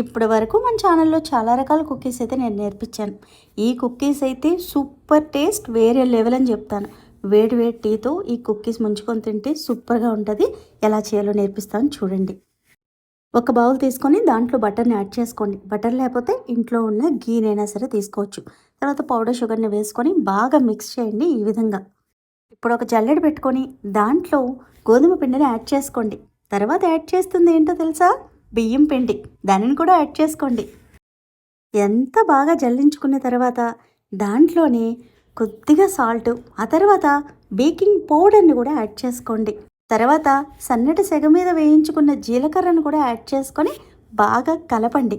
ఇప్పటి వరకు మన ఛానల్లో చాలా రకాల కుకీస్ అయితే నేను నేర్పించాను. ఈ కుకీస్ అయితే సూపర్ టేస్ట్, వేరే లెవెల్ అని చెప్తాను. వేడి వేడి టీతో ఈ కుకీస్ ముంచుకొని తింటే సూపర్గా ఉంటుంది. ఎలా చేయాలో నేర్పిస్తాను చూడండి. ఒక బౌల్ తీసుకొని దాంట్లో బటర్ని యాడ్ చేసుకోండి. బటర్ లేకపోతే ఇంట్లో ఉన్న గీనైనా సరే తీసుకోవచ్చు. తర్వాత పౌడర్ షుగర్ని వేసుకొని బాగా మిక్స్ చేయండి. ఈ విధంగా ఇప్పుడు ఒక జల్లెడ పెట్టుకొని దాంట్లో గోధుమ పిండిని యాడ్ చేసుకోండి. తర్వాత యాడ్ చేస్తుంది ఏంటో తెలుసా? బియ్యం పిండి. దానిని కూడా యాడ్ చేసుకోండి. ఎంత బాగా జల్లించుకున్న తర్వాత దాంట్లోనే కొద్దిగా సాల్ట్, ఆ తర్వాత బేకింగ్ పౌడర్ని కూడా యాడ్ చేసుకోండి. తర్వాత సన్నటి సెగ మీద వేయించుకున్న జీలకర్రను కూడా యాడ్ చేసుకొని బాగా కలపండి.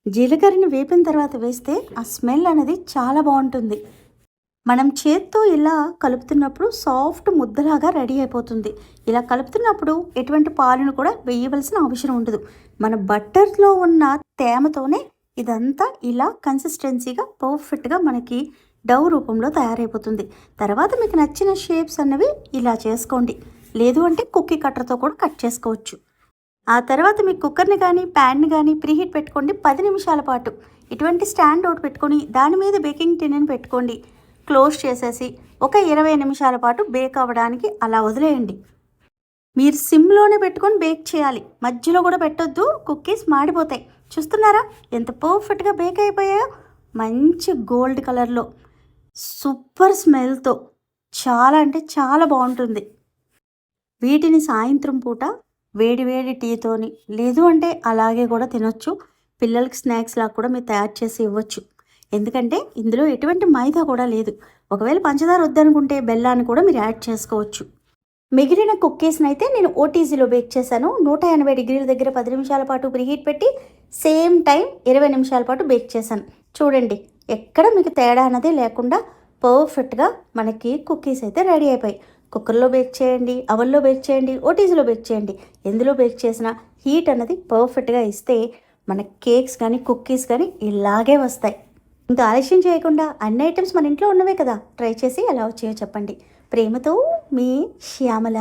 జీలకర్రని వేపిన తర్వాత వేస్తే ఆ స్మెల్ అనేది చాలా బాగుంటుంది. మనం చేత్తో ఇలా కలుపుతున్నప్పుడు సాఫ్ట్ ముద్దలాగా రెడీ అయిపోతుంది. ఇలా కలుపుతున్నప్పుడు ఎటువంటి పాలను కూడా వేయవలసిన అవసరం ఉండదు. మన బట్టర్లో ఉన్న తేమతోనే ఇదంతా ఇలా కన్సిస్టెన్సీగా పర్ఫెక్ట్గా మనకి డౌ రూపంలో తయారైపోతుంది. తర్వాత మీకు నచ్చిన షేప్స్ అన్నవి ఇలా చేసుకోండి. లేదు అంటే కుక్కీ కట్టర్తో కూడా కట్ చేసుకోవచ్చు. ఆ తర్వాత మీ కుక్కర్ని కానీ ప్యాన్ని కానీ ప్రీహీట్ పెట్టుకోండి. 10 నిమిషాల పాటు ఇటువంటి స్టాండ్ ఒకటి పెట్టుకొని దాని మీద బేకింగ్ టిన్ని పెట్టుకోండి. క్లోజ్ చేసేసి ఒక 20 నిమిషాల పాటు బేక్ అవ్వడానికి అలా వదిలేయండి. మీరు సిమ్లోనే పెట్టుకొని బేక్ చేయాలి. మధ్యలో కూడా పెట్టొద్దు, కుక్కీస్ మాడిపోతాయి. చూస్తున్నారా ఎంత పర్ఫెక్ట్గా బేక్ అయిపోయాయో? మంచి గోల్డ్ కలర్లో సూపర్ స్మెల్తో చాలా అంటే చాలా బాగుంటుంది. వీటిని సాయంత్రం పూట వేడి వేడి టీతోని, లేదు అంటే అలాగే కూడా తినొచ్చు. పిల్లలకి స్నాక్స్ లాగా కూడా మీరు తయారు చేసి ఇవ్వచ్చు. ఎందుకంటే ఇందులో ఎటువంటి మైదా కూడా లేదు. ఒకవేళ పంచదార వద్దనుకుంటే బెల్లాన్ని కూడా మీరు యాడ్ చేసుకోవచ్చు. మిగిలిన కుక్కీస్ని అయితే నేను ఓటీజీలో బేక్ చేశాను. 180 డిగ్రీల దగ్గర 10 నిమిషాల పాటు ప్రీహీట్ పెట్టి సేమ్ టైం 20 నిమిషాల పాటు బేక్ చేశాను. చూడండి, ఎక్కడ మీకు తేడా అనేది లేకుండా పర్ఫెక్ట్గా మనకి కుక్కీస్ అయితే రెడీ అయిపోయాయి. కుక్కర్లో బేక్ చేయండి, అవన్లో బేక్ చేయండి, ఓటీజీలో బేక్ చేయండి. ఎందులో బేక్ చేసినా హీట్ అనేది పర్ఫెక్ట్గా ఇస్తే మన కేక్స్ కానీ కుక్కీస్ కానీ ఇలాగే వస్తాయి. ఇంకా ఆలస్యం చేయకుండా అన్ని ఐటమ్స్ మన ఇంట్లో ఉన్నవే కదా, ట్రై చేసి ఎలా వచ్చాయో చెప్పండి. ప్రేమతో మీ శ్యామల.